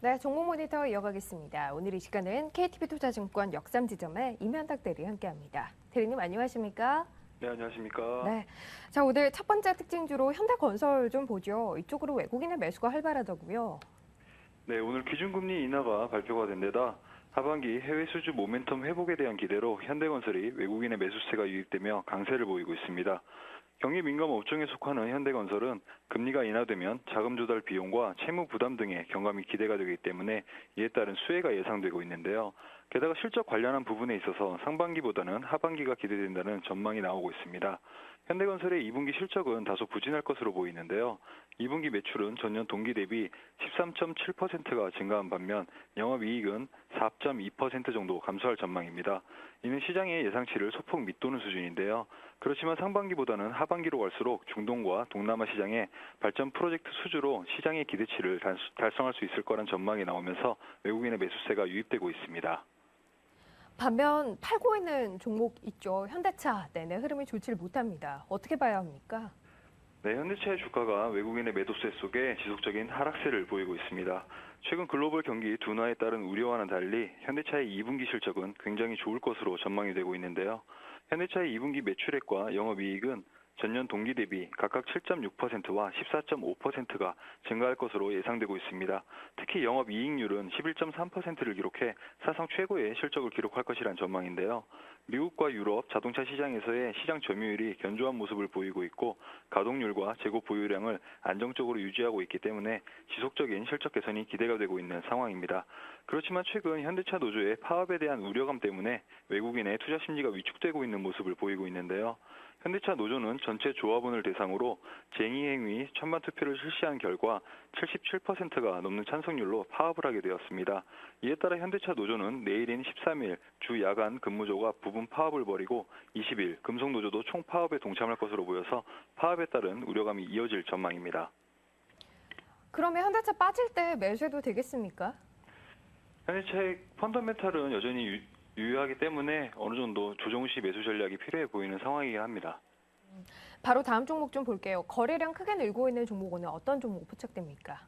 네, 종목 모니터 이어가겠습니다. 오늘 이 시간은 KTB투자증권 역삼지점의 임현탁 대리 함께합니다. 대리님 안녕하십니까? 네, 안녕하십니까. 네, 자 오늘 첫 번째 특징주로 현대건설 좀 보죠. 이쪽으로 외국인의 매수가 활발하더고요. 네, 오늘 기준금리 인하가 발표가 된 데다 하반기 해외 수주 모멘텀 회복에 대한 기대로 현대건설이 외국인의 매수세가 유입되며 강세를 보이고 있습니다. 경기 민감 업종에 속하는 현대건설은 금리가 인하되면 자금 조달 비용과 채무 부담 등의 경감이 기대가 되기 때문에 이에 따른 수혜가 예상되고 있는데요. 게다가 실적 관련한 부분에 있어서 상반기보다는 하반기가 기대된다는 전망이 나오고 있습니다. 현대건설의 2분기 실적은 다소 부진할 것으로 보이는데요. 2분기 매출은 전년 동기 대비 13.7%가 증가한 반면 영업이익은 4.2% 정도 감소할 전망입니다. 이는 시장의 예상치를 소폭 밑도는 수준인데요. 그렇지만 상반기보다는 하반기로 갈수록 중동과 동남아 시장의 발전 프로젝트 수주로 시장의 기대치를 달성할 수 있을 거란 전망이 나오면서 외국인의 매수세가 유입되고 있습니다. 반면 팔고 있는 종목 있죠. 현대차 내내 흐름이 좋지를 못합니다. 어떻게 봐야 합니까? 네, 현대차의 주가가 외국인의 매도세 속에 지속적인 하락세를 보이고 있습니다. 최근 글로벌 경기 둔화에 따른 우려와는 달리 현대차의 2분기 실적은 굉장히 좋을 것으로 전망이 되고 있는데요. 현대차의 2분기 매출액과 영업이익은 전년 동기 대비 각각 7.6%와 14.5%가 증가할 것으로 예상되고 있습니다. 특히 영업이익률은 11.3%를 기록해 사상 최고의 실적을 기록할 것이란 전망인데요. 미국과 유럽 자동차 시장에서의 시장 점유율이 견조한 모습을 보이고 있고 가동률과 재고 보유량을 안정적으로 유지하고 있기 때문에 지속적인 실적 개선이 기대가 되고 있는 상황입니다. 그렇지만 최근 현대차 노조의 파업에 대한 우려감 때문에 외국인의 투자 심리가 위축되고 있는 모습을 보이고 있는데요. 현대차 노조는 전체 조합원을 대상으로 쟁의행위 천만 투표를 실시한 결과 77%가 넘는 찬성률로 파업을 하게 되었습니다. 이에 따라 현대차 노조는 내일인 13일 주 야간 근무조가 부분 파업을 벌이고 20일 금속노조도 총파업에 동참할 것으로 보여서 파업에 따른 우려감이 이어질 전망입니다. 그러면 현대차 빠질 때 매수해도 되겠습니까? 현대차의 펀더멘탈은 여전히 유효하기 때문에 어느 정도 조정 시 매수 전략이 필요해 보이는 상황이긴 합니다. 바로 다음 종목 좀 볼게요. 거래량 크게 늘고 있는 종목은 어떤 종목 포착됩니까?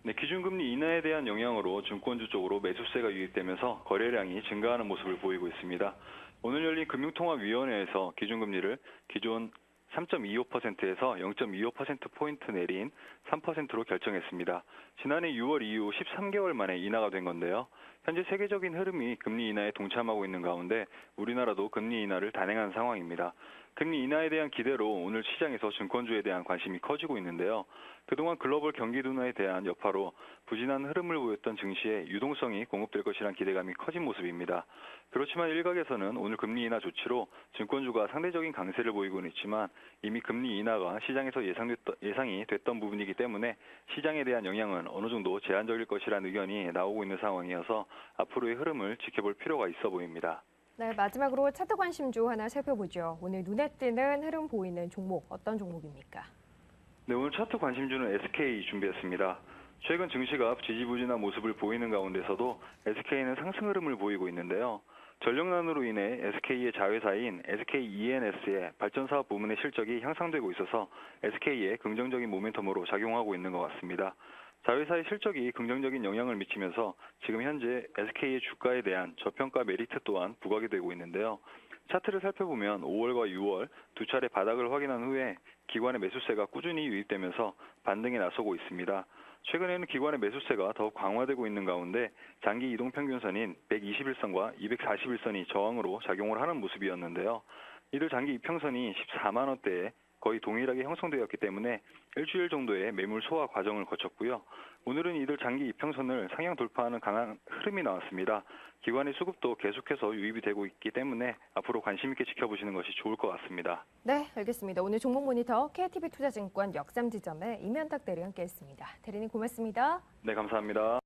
네, 기준금리 인하에 대한 영향으로 증권주 쪽으로 매수세가 유입되면서 거래량이 증가하는 모습을 보이고 있습니다. 오늘 열린 금융통화위원회에서 기준금리를 기존 3.25%에서 0.25%포인트 내린 3%로 결정했습니다. 지난해 6월 이후 13개월 만에 인하가 된 건데요. 현재 세계적인 흐름이 금리 인하에 동참하고 있는 가운데 우리나라도 금리 인하를 단행한 상황입니다. 금리 인하에 대한 기대로 오늘 시장에서 증권주에 대한 관심이 커지고 있는데요. 그동안 글로벌 경기 둔화에 대한 여파로 부진한 흐름을 보였던 증시에 유동성이 공급될 것이란 기대감이 커진 모습입니다. 그렇지만 일각에서는 오늘 금리 인하 조치로 증권주가 상대적인 강세를 보이고는 있지만 이미 금리 인하가 시장에서 예상이 됐던 부분이기 때문에 시장에 대한 영향은 어느 정도 제한적일 것이라는 의견이 나오고 있는 상황이어서 앞으로의 흐름을 지켜볼 필요가 있어 보입니다. 네, 마지막으로 차트 관심주 하나 살펴보죠. 오늘 눈에 띄는 흐름 보이는 종목 어떤 종목입니까? 네, 오늘 차트 관심주는 SK 준비했습니다. 최근 증시가 지지부진한 모습을 보이는 가운데서도 SK는 상승 흐름을 보이고 있는데요. 전력난으로 인해 SK의 자회사인 SKENS의 발전사업 부문의 실적이 향상되고 있어서 SK의 긍정적인 모멘텀으로 작용하고 있는 것 같습니다. 자회사의 실적이 긍정적인 영향을 미치면서 지금 현재 SK의 주가에 대한 저평가 메리트 또한 부각이 되고 있는데요. 차트를 살펴보면 5월과 6월 두 차례 바닥을 확인한 후에 기관의 매수세가 꾸준히 유입되면서 반등에 나서고 있습니다. 최근에는 기관의 매수세가 더욱 강화되고 있는 가운데 장기 이동평균선인 121선과 241선이 저항으로 작용을 하는 모습이었는데요. 이들 장기 이평선이 14만 원대에 거의 동일하게 형성되었기 때문에 일주일 정도의 매물 소화 과정을 거쳤고요. 오늘은 이들 장기 이평선을 상향 돌파하는 강한 흐름이 나왔습니다. 기관의 수급도 계속해서 유입이 되고 있기 때문에 앞으로 관심 있게 지켜보시는 것이 좋을 것 같습니다. 네, 알겠습니다. 오늘 종목 모니터 KTB투자증권 역삼지점의 임현탁 대리 함께했습니다. 대리님 고맙습니다. 네, 감사합니다.